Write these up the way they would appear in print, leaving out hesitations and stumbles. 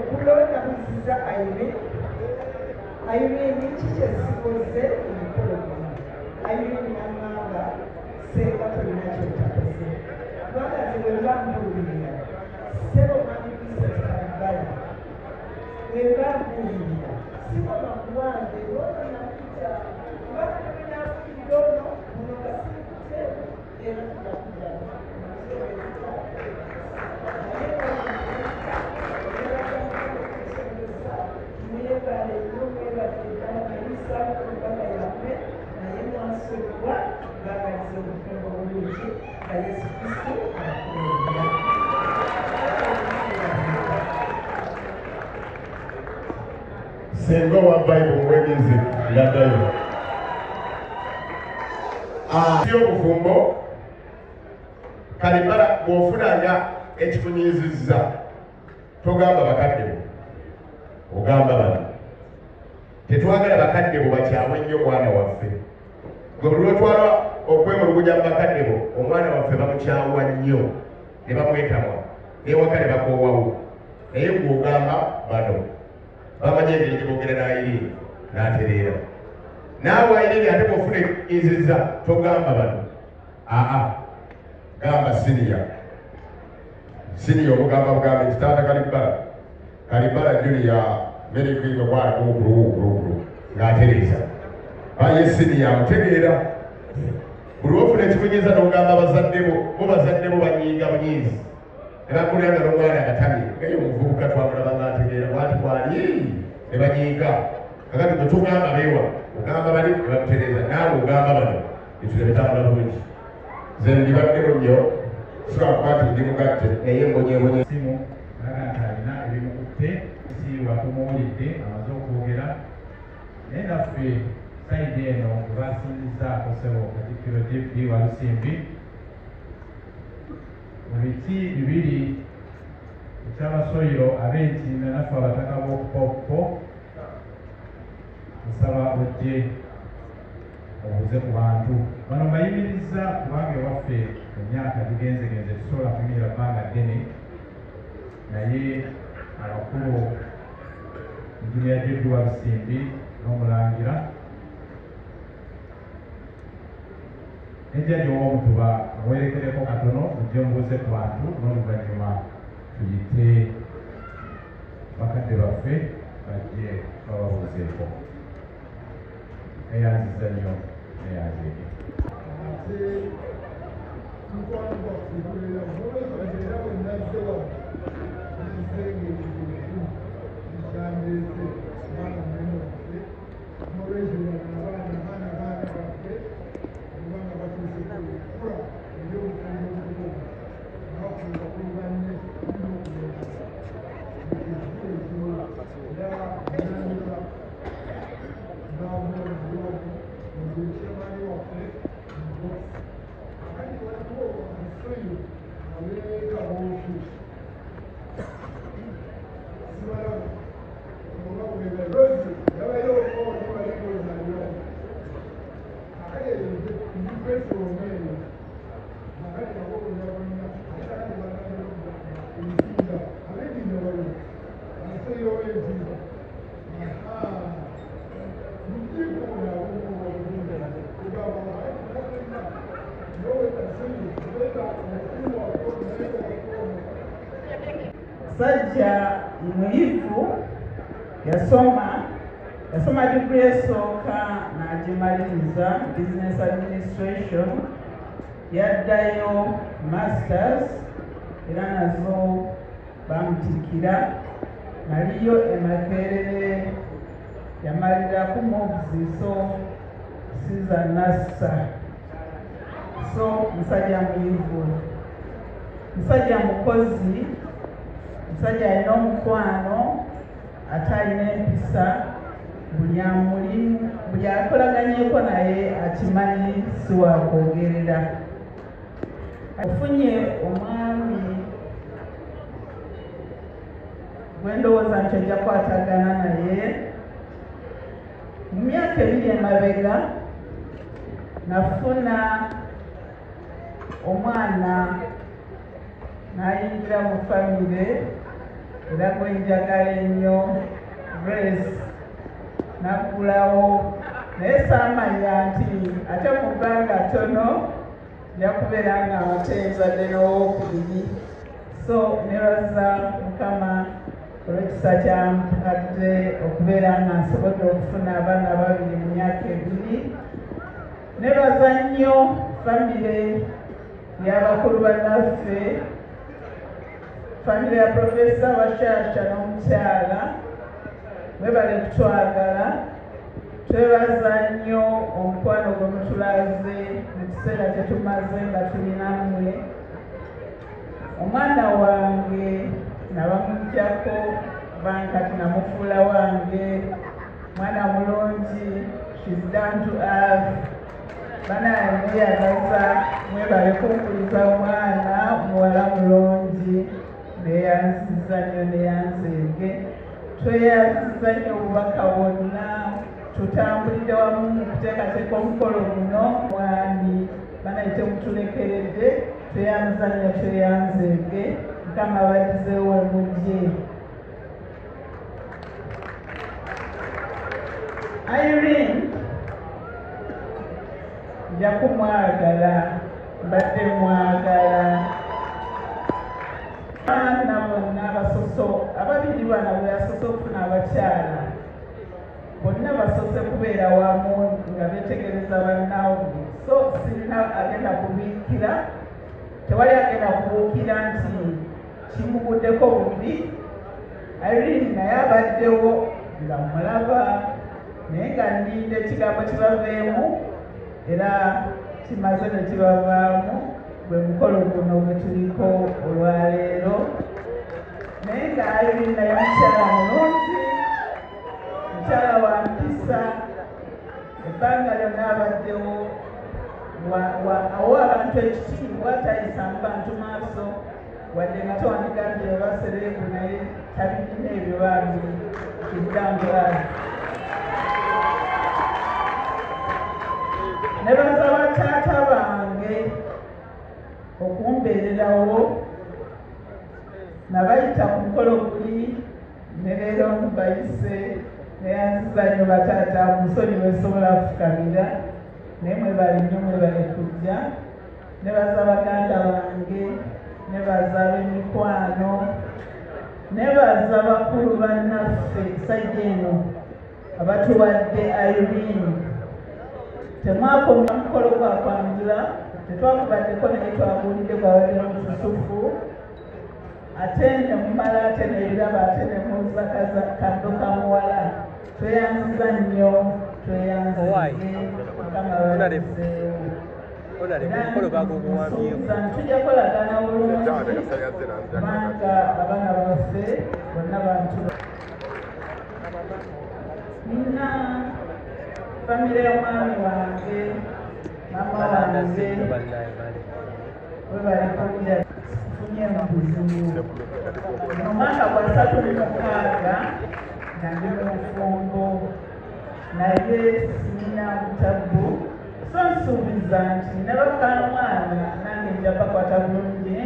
Kulonda kuziza Irene chiche sikoze imipologo Irene namanga seka tulinacho takoze Bwana ziweza mpuliya sebo mani pisa karibaya weza mpuliya siko makuwande wona napita Bwana kamenya kidono kunoka siku sebo ena tunakuja Sengo wa Bible mwegezi ngadayo. Sio kufumbo kalibala bw'ofunanga ekifunyiizizza togamba bakadde bo ogamba bano tetwagala bakadde bo bakyawe nnyo omwana waffe gwe buli lwetwala okwemuluguja mu bakadde bo omwana waffe bamukyawa nnyo ne bamwetamwa n'ewaka ne bakoowawo naye gw'ogamba bano bamanye engeri gyeboogera n'ayiri n'atereera naawe ayiri ate bw'ofuna ekifunyiizizza togamba bano gamba siniya omugamba bugambe kitanda kalibala julia merikwiga bwana kumukulu ng'atereeza baye siniya amutegeera buli wofuna ekifunyiiza n'ogamba bazadde bo bazadde bo banyiiga bunyiizi ne bakulanga n'omwana agatamye ngaye omuvubuka twamulaba ng'ategeera bwati bwali ne banyiiga kakati bwe tugamba beewa ogamba bali ne bamutereeza naawe ogamba bano etule betambula bulungi nze ndibaddeko nnyo sikakwati ndi mugatte naye mbonyeebonye simu alaga nti alina ebimukutte si watumuwulidde amaze okwogera naye naffe sayidi eno webasinzizaako sebo katikkiro jefdi walusimbi mu biki bibiri ekyabasoyiro ab'entinda naffe abataka b'okupopo nsaba ojje obuze ku bantu bano bayimirizza kubanga ewaffe emyaka gigenzegenze tusobola kunyira bbanga ddene naye abakulu enjiniya jefdi walusimbi n'omulangira nejjajja ow'omutuba awerekereko katono ojje mubuze ku bantu n'oluvannyuma tuyite bakadde baffe bajje bababuuzeeko eyanziza nnyo eyanzeeke Sajja muyivu yasoma degree esooka n'agimaliriza business administration yaddayo masters era nazo bamutikira naliyo emakerere yamaliraku mobs so siza nassa so musajja muyivu musajja mukozi musajja alina omukwano ate alina empisa buli akolaganyeko naye akimanyi si wakwogerera ofunye omwami gwendowooza nti ojja kwatagana naye mu myaka ebiri emabega nafuna omwana n'ayingira mu famire era gwe njagala ennyo Grace n'aggulawo naye saamanya nti ate mu bbanga ttono nja kubeera nga amatenzadde n'owokubiri. So nebaza Mukama olw'ekisa kyampadde okubeera nga nsobodde okufuna abaana babiri mu myaka ebiri. Nebaza nnyo famire y'abakulu bannaffe, famire ya Profesa Bashasha n'omukyala mwebale kutwagala. Twebaza nnyo omukwano gwe mutulaze mu kiseera kye tumaze nga tuli nammwe. Omwana wange nabamuggyako bankati namufuula wange, mwana mulungi, she's down to earth. Banayeyagaza mwebale kunkuliza omwana muwala mulungi, neyanziza nnyo neyanzenge. Tweyanziza nnyo obubaka bwonna, tutambulidde wamu mu kuteekateeka omukolo guno. Mwami banayite mutulekeredde, tweyanziza nnyo tweyanzenge. Mukama bagizeewo mujje. Irene nja kumwagala, mbadde mwagala. Abaana bonna abasoso ababiri bana bwe yasoose okufuna abakyala bonna basoose kubeera wamu nga beetegereza bannaabwe. So sirina agenda kubiikira, tewali agenda kubuukira nti kimuguddeko bubi. Irene naye abaddewo nga mulaba naye nga ndinda ekigambo kibaveemu era kimaze ne kibavaamu gwe mukolo guno gwe tuliko olwaleero. Naye nga Irene naye mukyala mulungi, mukyala wa mpisa, ebbanga lyonna abaddewo awa abantu ekitiibwa, tayisa mu bantu maaso wadde nga tewandikambye basereebu naye tabirina ebyo bambi kiddambulazi. Ne basaba taata bange okumbeererawo, nabayita ku mukolo guli ne leero mubayise, neyanziza nnyo bataata musonyi wesobola kufukamira naye mwebali nnyo mwebale kujja. Nebaza baganda bange, nebaza ab'emikwano, nebaza bakulu bannaffe sajja eno abatuwadde Irene. Temwakomya mukolo gwa kwanjula, tetwakubaddeko naye twabuulidde gwabadde mususufu, ate ne mumala ate nebiraba ate ne muza kaddo kamuwala. Tweyanziza nnyo, tweyanzige, Mukama babizeewo. Tujja kolagana bulungi kubanga abaana baffe bonna bantu. Nina famire ya mwami wange, mama wange, webali kujja kufunye obuzibu. Mu mwaka gwa 36 nga ndi mu bufumbo naye sirina butabu. So nsuubiza nti nabakala mwana nange nja bakwata bulungi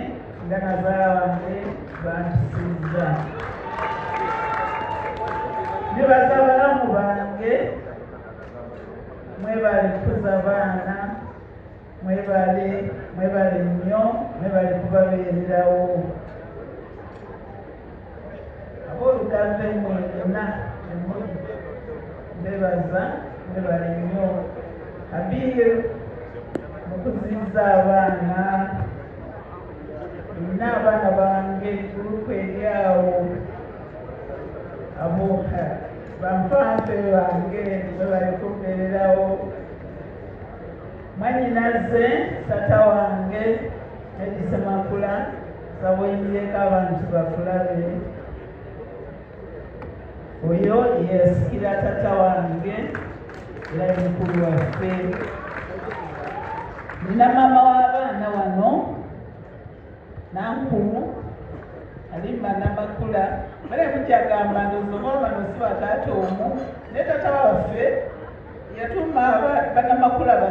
nga nazaala wange bankisizza. Nebaza abalamu bange, mwebale kukuza baana, mwebale nnyo, mwebale kubabeererawo. Aboolugave mwena mbebaza, mwebale nnyo. Abiye mukuzizza abaana, nina abaana bange gurupu eryawo abuuka banfanfe bange mwebale kumbeererawo. Mwanyinaze tata wange Edisemakula sabweyireko abantu bakulabe. Oyo yesikira tata wange era mukulu waffe. Nina mama w'abaana wano Nankulu alimba Namakula. Bale mukyagamba ndowooza oba bano si bataata omu naye tata waffe yatuma Bannamakula 3.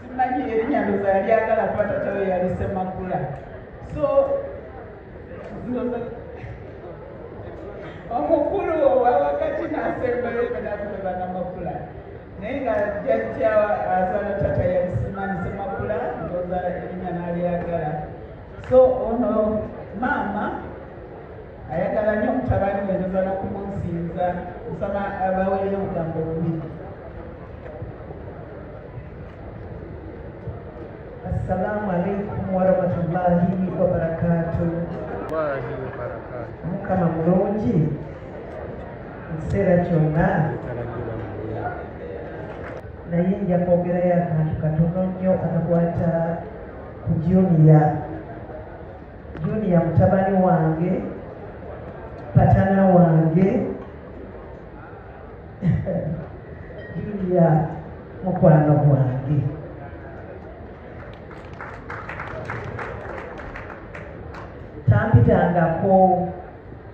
Simanyi erinnya ndowooza yali agala kuba tata we yali Ssemakula. So omukulu owawakati n'asembayo benakuba namakula naye nga jjajja azaala tata yalisimanyise makula ndooza erinnya n'alyagala. So ono maama ayagala nnyo mutabani we ndoza n'okumusinza nsaba abaweeyo obugambo bubiri. Assalamu alaikum warahmatullahi wabarakatuh. Mukama mulungi ekiseera kyonna naye nja kwogerayo akantu katono nnyo akakwata ku Junior mutabani wange, patana wange, Junior mukwano gwange. Tampitangako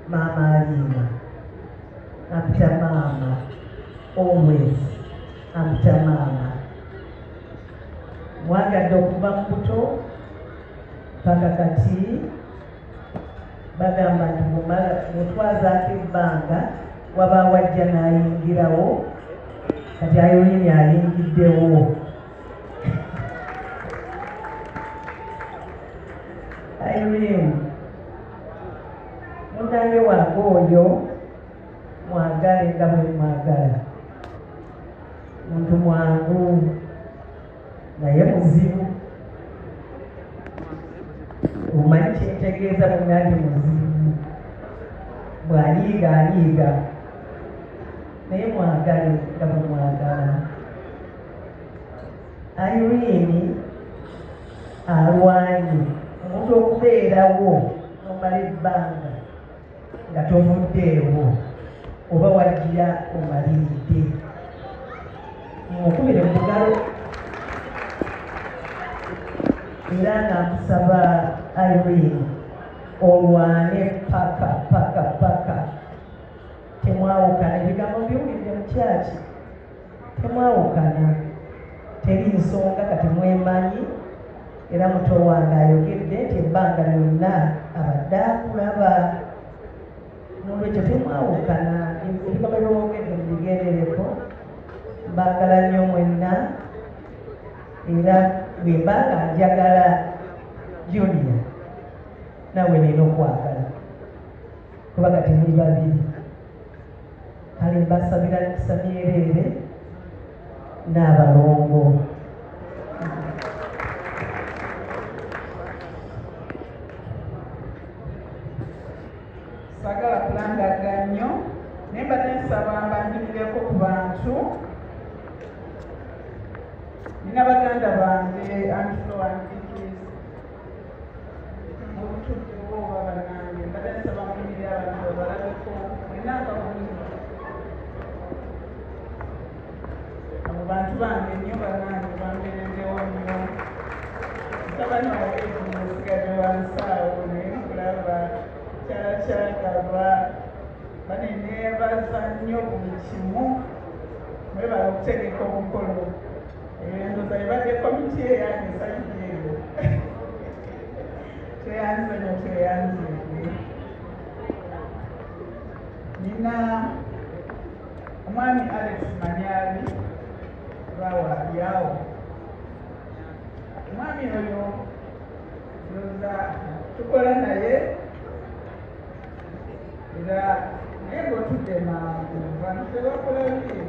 maama Alima, ampita maama always, ampita maama. Mwagadde okuva mu buto paka kati bagamba nti mutwazaako ebbanga wabaawo ajja n'ayingirawo, kati Irene ayingiddewo. Irene munange wange oyo mwagale nga bwe mwagala, muntu mwangu naye muzibu. Omanyi kyentegeeza munange muzibu, bw'anyiiga anyiiga naye mwagale nga bwe mwagala. Irene alwanye omuntu okubeerawo nomala ebbanga nga tovuddeewo oba wajjira omaliridde. Okubire mu bugalo era nga nkusaba Irene olwane paka temwawukana. Ebigambo biwulidde mu kyaki, temwawukana, teri nsonga kati mwemanyi. Era muto wange ayogedde nti ebbanga lyonna abadde akulaba, n'olwekyo temwawukana. Ebigambo by'owoogedde mubigendereko. Mbagala nnyo mwenna era bwe mbanga njagala Junior nawe nina okwagala kuba kati muli babiri. Kale mbasabira mikisa myereere n'abalongo. Sagala kulangaga nnyo naye mbadde nsaba mbandimireko ku bantu. Nina baganda bange Antlo Antikis mubutuddewo oba bannange, mbadde nsaba muyimirire abantu babalabeko mwenanga bulungi. Abo bantu bange nnyo bannange bambeereddewo nnyo. Nsaba nosigadde wansaawo naye nkulaba kyalakyagaba baneneebaza nnyo buli kimu. Mwebala okutegeka omukolo ndoza ebadde komiti eyange esajjeeyo tweyanzenya tweyanzenge. Nina omwami Alex Manyali bawalyawo. Omwami oyo ndoza tukola naye era naye ng'otudde mangu bantu tebakola biri.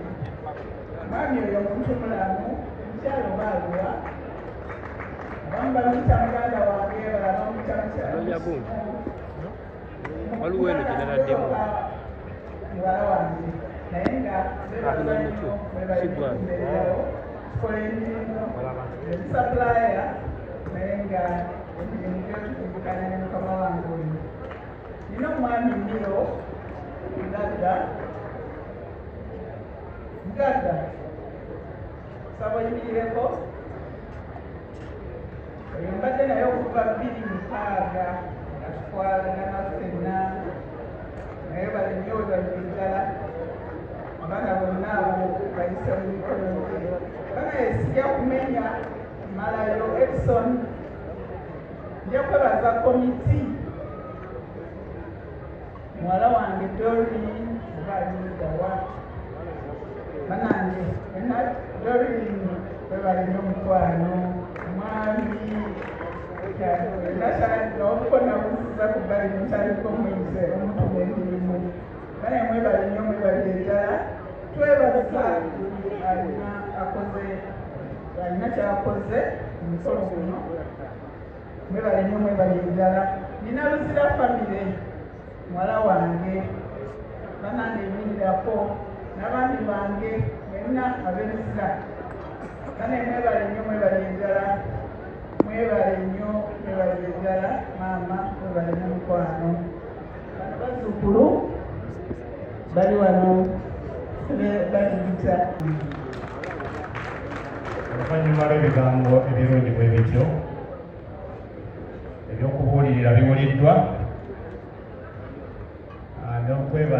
Omwami oyo muntu mulamu, mukyalo baalwa abamu bamuyita muganda wange, balala bamuyita mukyalo waliwo eno gyenaladdemu muwala wange, naye nga bebalikumererawo tukola emirimu ebisapulaya naye nga emirimu gyotukumbukana ne mukama wange oyo. Nina omwami Miro Mugagga saba yimirireko oyo mbadde naye okuva 2006 nga tukwalagana ffenna naye bali nnyo we balibinjala abaana bonna abo bayise mu mikono gye bana esijja kumenya malayo Edison nja kwebaza komiti muwala wange Doreen obaaligawa banange Doreen webalina omukwano mwami obukonabuziza ku bali mutaliko mweze omutuba emirimu naye mwebale nnyo mwebali eddala twebaza alina kyakoze omukolo guno mwebale nnyo mwebali eddala nina Luzira famire muwala wange banange ebirirako n'abandi bange mwenna ab'Eluzira kane mwebale nnyo mwebali eddala mwebale nnyo mwebali eddala maama mwebale n'omukwano bano bazzukulu bali wano bagiyita oluvannyuma lw'ebigambo ebirungi bwe bityo ebyokubuulirira biwuliddwa n'okwebaza